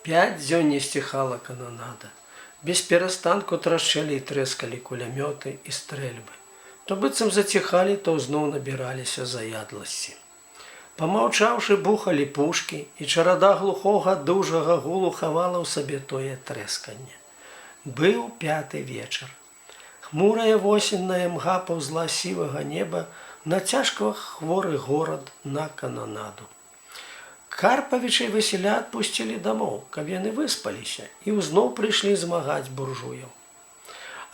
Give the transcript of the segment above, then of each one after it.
5 дзён не сціхала кананада. Без перастанку трашчэлі і трэскалі кулямёты і стрэльбы. То быццам заціхалі, то зноў набіраліся заядласці. Памаўчаўшы, бухалі пушкі, і чарада глухога дужага гулу хавала ў сабе тое трэсканне. Быў 5-й вечар. Хмурая восенная мга паўзла сівага неба на цяжка хворы горад на кананаду. Карпавіча і Васіля адпусцілі дамоў, каб яны выспаліся, і ўзноў прыйшлі змагаць буржуяў.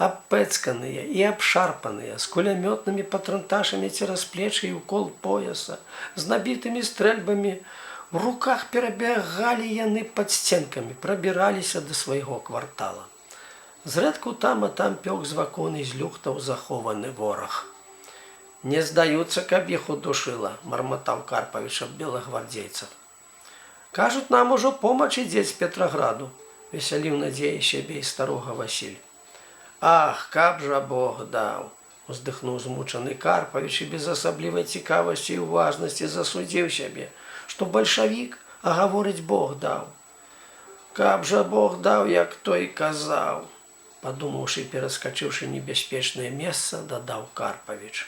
Абпэцканыя і абшарпаныя, з кулямётнымі патранташамі цераз плечы і ўкол пояса, з набітымі стрэльбамі, у руках перабягалі яны пад сценкамі, прабіраліся да свайго квартала. Зрэдку там, а там пёк з вакон і з люхтаў захованы вораг. «Не здаюцца, каб іх удушыла», – марматаў Карпавіч аб белагвардзейцах. «Кажуць, нам ужо помач ідзе з Петраграду», – весяліў надзеі сябе і старога Васіль. «Ах, каб жа Бог даў!» – уздыхнуў змучаны Карпавіч і без асаблівай цікавасці і уважнасці засудзіў сябе, што бальшавік, а гаворыць Бог даў. «Каб жа Бог даў, як той казаў!» – падумаўшы, пераскачыўшы небяспечнае месца, дадаў Карпавіч.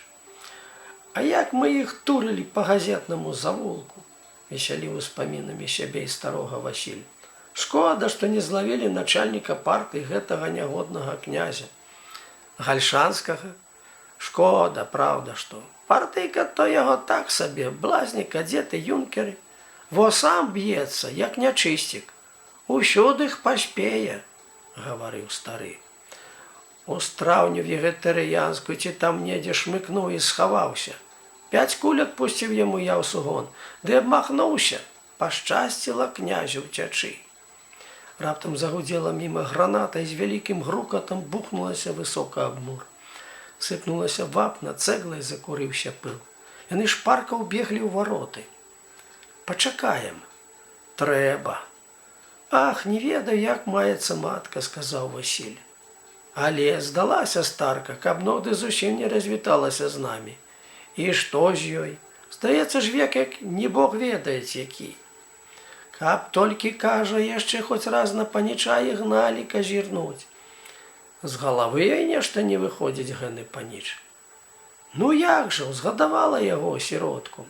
«А як мы іх турылі па газетнаму завулку?» – весяліў успамінамі сябе і старога Васіль. «Шкода, што не злавілі начальніка партыі гэтага нягоднага князя. Гальшанскага. Шкода, праўда, што. Партыйка то яго так сабе, блазні, кадзеты, юнкеры. Во сам б'ецца, як нячысцік. Усюды іх паспее», – гаварыў стары. «У страўню вегетарыянскую ці там недзе шмыкнуў і схаваўся. 5 куль адпусціў яму я ў сугон, ды абмахнуўся. Пашчасціла князю ўцячы». Раптам загудзела міма граната і з вялікім грукатам бухнулася высока аб мур. Сыпнулася вапна, цэглай закурыўся пыл. Яны шпарка ўбеглі ў вароты. «Пачакаем». «Трэба». «Ах, не ведаю, як маецца матка», – сказаў Васіль. «Але здалася старка, каб ногды зусім не развіталася з намі. І што з ёй? Здаецца ж век, як не Бог ведаець які. Каб толькі, кажа, яшчэ хоць раз на паніча і гналі казірнуць. З галавы ёй нешта не выходзіць гэны паніч. Ну як жа, узгадавала яго сіротку.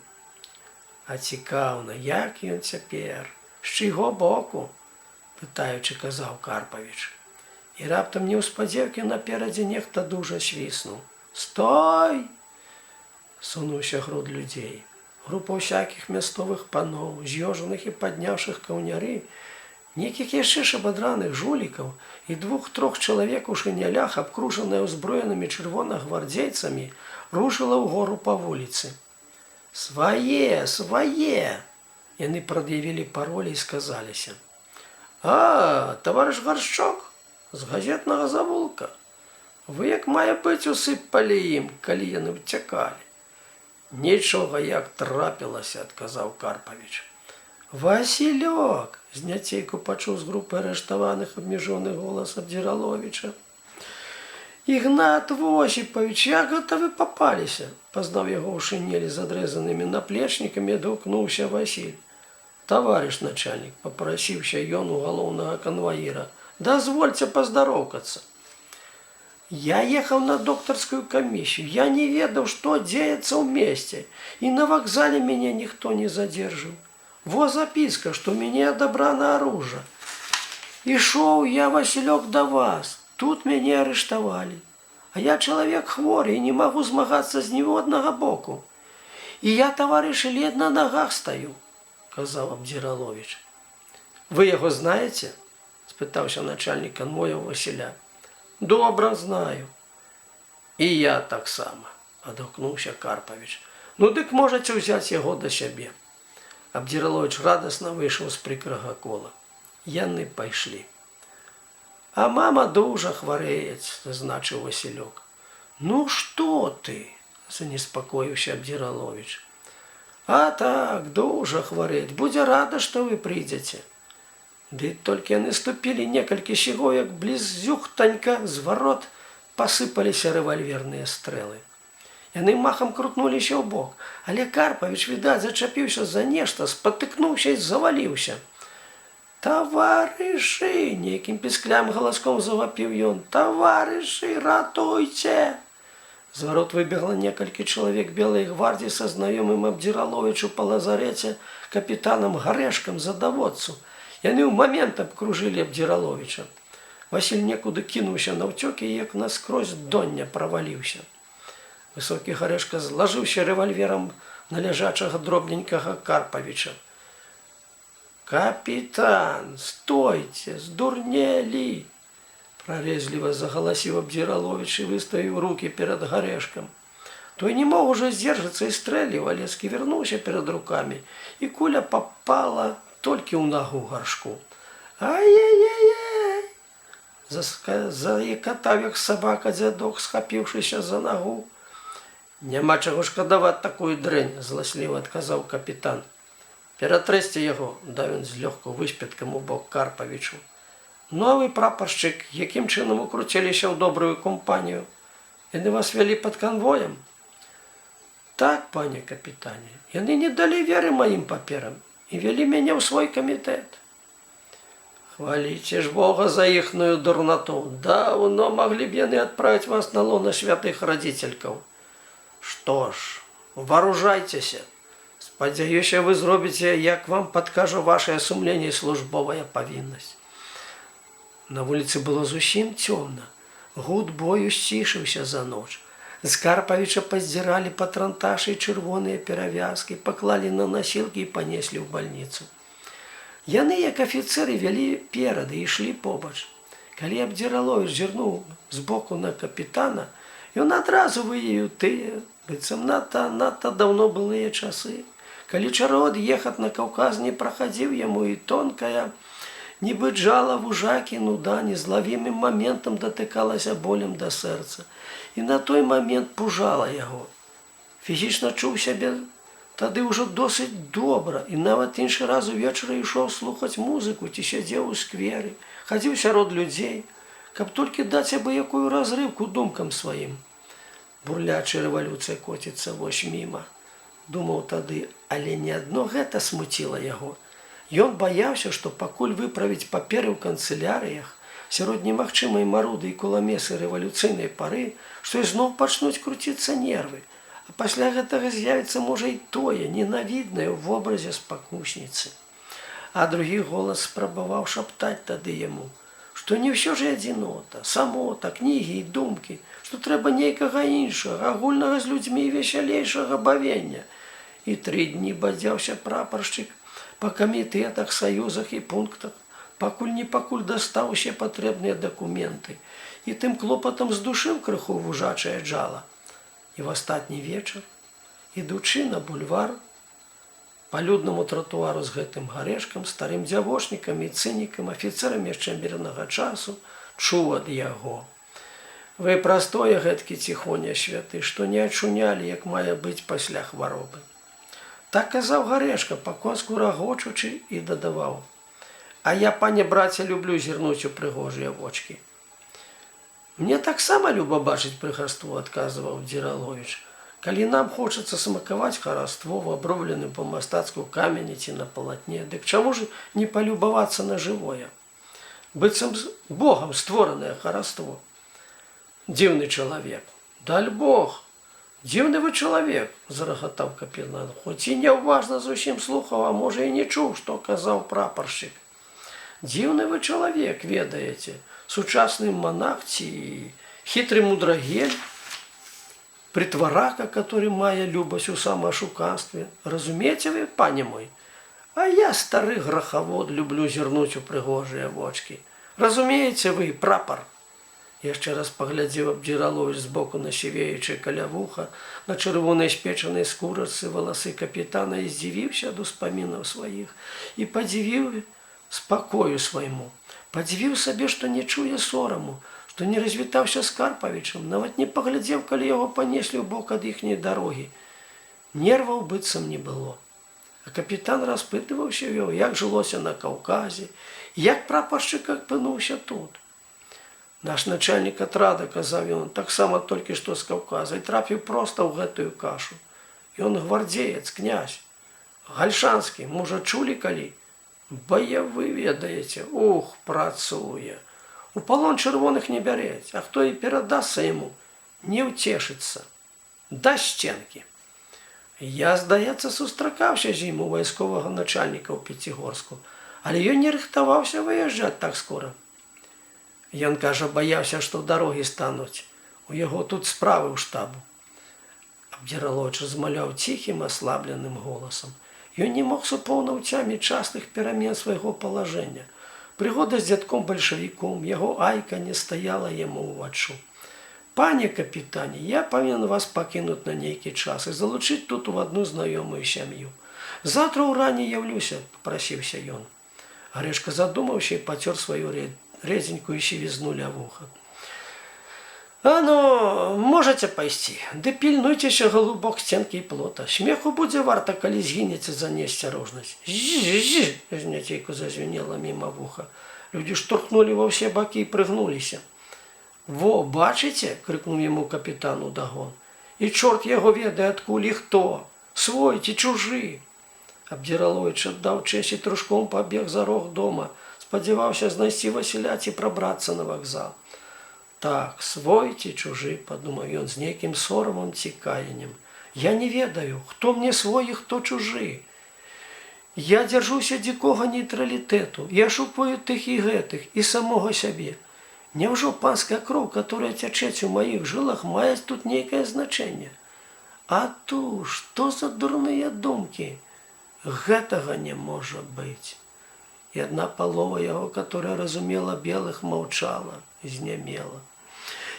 А цікаўна, як ён цяпер, з чыйго боку?» – пытаючы казаў Карпавіч. І раптам неўспадзеўкі наперадзе нехта дужа свіснуў. «Стой!» – сунуўся груд людзей. Група ўсякіх мясцовых паноў, з'ёжаных і падняўшых каўняры, нейкіх яшчэ шабадраных жулікаў і 2-3 чалавек у шынялях, абкружаная ўзброенымі чырвонагвардзейцамі, рушыла ўгору па вуліцы. «Свае, свае!» Яны прад'явілі паролі і сказаліся. «А, таварыш Гаршчок, з газетнага завулка. Вы, як мае быць, усыпалі ім, калі яны ўцякалі». «Нічога, як трапілася», – адказаў Карпавіч. «Васілёк!» – з няцейку пачуў з групы арыштаваных абмежоны голас Абдзіраловіча. «Ігнат Восіпавіч, як гэта вы папаліся?» – пазнаў яго ў шынелі з адрэзанымі наплечнікамі, адгукнуўся Васіль. «Таварыш начальнік», – папрасіўся ён у галоўнага канваіра, – «дазвольце паздароўкацца. Я ехал на докторскую комиссию. Я не ведал, что деется в месте. И на вокзале меня никто не задержал. Во записка, что мне отобрано оружие. И шел я, Василек, до вас. Тут меня арестовали. А я человек хворый и не могу змагаться с него одного боку. И я, товарищ, лет на ногах стою», – казал Абдзіраловіч. «Вы его знаете?» – спытаўся начальник конвоя Василя. «Добра знаю». «І я таксама», – адгукнуўся Карпавіч. «Ну, дык можаце ўзяць яго да сябе». Абдзіраловіч радасна выйшаў з прыкрага кола. Яны пайшлі. «А мама дужа хварэец», – зазначыў Васілёк. «Ну, што ты?» – занеспакоіўся Абдзіраловіч. «А так, дужа хварэць. Будзе рада, што вы прыйдзеце». Ды толькі яны ступілі некалькі сігоў, як блізюхтанька з варот пасыпаліся рэвальверныя стрэлы. Яны махам крутнуліся ў бок, але Карпавіч, відаць, зачапіўся за нешта, спатыкнуўся і заваліўся. «Таварышы!» – нейкім пісклявым галаском завапіў ён. «Таварышы, ратуйце!» З варот выбегла некалькі чалавек Белай гвардіі са знаёмым Абдзіраловічу па лазарэце капітанам Гарэшкам задаводцу. Яны ў момент абкружылі Абдзіраловіча. Васіль некуды кінуўся наўцёкі, як наскрозь доння праваліўся. Высокі Гарэшка злажыўся рэвальверам на ляжачага дробненькага Карпавіча. «Капітан, стойце, здурнелі!» Прорезліва загаласіў Абдзіраловіч і выставіў рукі перад Гарэшкам. Той не мог уже здзержацца і стрэліў, але сківярнуўся перад рукамі, і куля папала толькі ў нагу гаршку. «Ай-яй-яй-яй!» Заекатаў, як сабака дзядок, схапіўшыся за нагу. «Няма чаго шкадаваць такую дрэнь», – зласліва адказаў капітан. «Ператрэсьце яго», – даў ён злёгку выспеткам у бок Карпавічу. «Новы прапаршчык, якім чынам укруціліся ў добрую кампанію? Яны вас вялі пад канвоем?» «Так, пане капітане, яны не далі веры маім паперам і вялі мяне ў свой камітэт». «Хваліце ж Бога за іхную дурнату. Даўно маглі б яны адправіць вас на лона святых радзіцелькаў. Што ж, варужайцеся. Спадзяюся, вы зробіце, як вам падкажа вашае сумленне і службовая павіннасць». На вуліцы было зусім цёмна. Гуд бою сцішыўся за ноч. З Карпавіча паздзіралі патранташы і чырвоныя перавязкі, паклалі на насілкі і панеслі ў бальніцу. Яны, як афіцэры, вялі перады і ішлі побач. Калі Абдзіраловіч зірнуў збоку на капітана, ён адразу выявіў тыя, быццам надта даўно былыя часы. Калі чарод ехаць на Каўказ не прахадзіў яму, і тонкая, нібы джала вужакі нуда незлавімым моментам датыкалася болем да сэрца. І на той момент пужала яго. Фізічна чуў сябе тады ўжо досыць добра, і нават іншы раз увечары ішоў слухаць музыку ці сядзеў у скверы, хадзіў сярод людзей, каб толькі даць абы-якую разрыўку думкам сваім. Бурлячая рэвалюцыя коціцца вось міма. Думаў тады, але не адно гэта смуціла яго. Ён баяўся, што пакуль выправіць паперы ў канцылярыях, сярод немагчымай маруды і куламесы рэвалюцыйнай пары, што ізноў пачнуць круціцца нервы, а пасля гэтага з'явіцца, можа, і тое, ненавіднае ў вобразе спакусніцы. А другі голас спрабаваў шаптаць тады яму, што не ўсё ж і адзінота, самота, кнігі і думкі, што трэба нейкага іншага, агульнага з людзьмі і весялейшага бавення. І 3 дні бадзяўся прапаршчык па камітэтах, саюзах і пунктах, пакуль дастаў усе патрэбныя дакументы і тым клопатам здушыў крыху вужачае джала. І в астатні вечар, ідучы на бульвар, па люднаму тратуару з гэтым Гарэшкам, старым дзявочнікам і цынікам, афіцэрам яшчэ мірнага часу, чуў ад яго: «Вы прастое гэткі ціхоня святы, што не ачунялі, як мае быць пасля хваробы». Так казаў Гарэшка, па-конску рагочучы, і дадаваў: «А я, пане браце, люблю зірнуць у прыгожыя вочкі». «Мне таксама люба бачыць прыгаство», – адказваў Абдзіраловіч. «Калі нам хочацца смакаваць хараство в абробленым па-мастацку камені ці на палатне, дык чаму ж не палюбавацца на жывое? Быццам Богам створанае хараство». «Дзіўны чалавек». «Даль Бог! Дзіўны вы чалавек», – зарагатаў капітан, хоць і няўважна зусім слухаў, а можа і не чуў, што казаў прапаршчык. «Дзіўны вы чалавек, ведаеце, сучасны монах ці хітры мудрагель, притварака, который мае любасць у самаашуканстве. Разумееце вы, пане мой? А я, стары грахавод, люблю зірнуць у прыгожыя вочкі. Разумееце вы, прапар?» Яшчэ раз паглядзеў Абдзіраловіч збоку на сівеючы каля вуха, на чырвонай спечанай скурачцы валасы капітана і здзівіўся ад успамінаў сваіх і падзівіў спакою свайму. Падзівіў сабе, што не чуе сораму, што не развітаўся з Карпавічам, нават не паглядзеў, калі яго панеслі ў бок ад іхняй дарогі. Нерваў быццам не было. А капітан распытываўся вёў, як жылося на Каўказе, як прапаршчык апынуўся тут. «Наш начальник атрада, – казаў ён, – таксама толькі што з Каўказа і трапіў проста ў гэтую кашу. Ён гвардзеец, князь. Гальшанскі, можа, чулі калі? Баявы, ведаеце, ух, працуе. У палон чырвоных не бярэць, а хто і перадасца яму, не ўцешыцца. Да сценкі. Я, здаецца, сустракаўся з ім у вайсковага начальніка ў Пяцігорску, але ён не рыхтаваўся выязджаць так скора. Ён, кажа, баяўся, што дарогі стануць. У яго тут справы ў штабу. Абдзіралоўчы змаляў ціхім, аслабленым голасам. Ён не мог супоўна ўцяміць частых перамен свайго палажэння. Прыгода з дзядком-бальшавіком, яго айка не стаяла яму ўваччу. «Пане капітане, я павінен вас пакінуць на нейкі час і залучыць тут у адну знаёмую сям'ю. Завтра ўрані яўлюся», – папрасіўся ён. Грэшка задумаўся і пацёр сваю рэдзенькую сівізну ля вуха. «А ну, можаце пайсці, ды пільнуйцеся галубок сценкі і плота. Смеху будзе варта, калі згінеце за неасцярожнасць». «Зі-зі!» – зняцейку зазвенела міма вуха. Людзі штурхнулі ва ўсе бакі і прыгнуліся. «Во, бачыце?» – крыкнуў яму капітан удагон. «І чорт яго ведае, адкуль і хто, свой ці чужы». Абдзіраловіч аддаў чэсць і трушком пабег за рог дома, спадзяваўся знайсці Васіля ці прабрацца на вакзал. «Так, свой ці чужы», – падумаў ён з нейкім сорамам ці каяннем. «Я не ведаю, хто мне свой і хто чужы. Я дзяржуся дзікога нейтралітэту і ашукваю тых і гэтых, і самога сябе. Няўжо панская кроў, которая цячэць у маіх жылах, мае тут нейкае значэнне? А ту, што за дурныя думкі? Гэтага не можа быць». І адна палова яго, которая разумела белых, маўчала, знямела.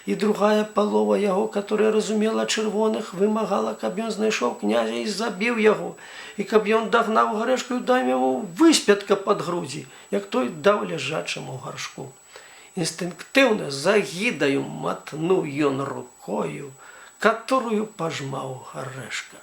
І другая палова яго, которая разумела чырвоных, вымагала, каб ён знайшоў князя і забіў яго, і каб ён дагнаў Грэшку і даў яму выспятка пад грудзі, як той даў ляжачаму гаршку. Інстынктыўна з агідаю матнуў ён рукою, которую пажмаў Грэшка.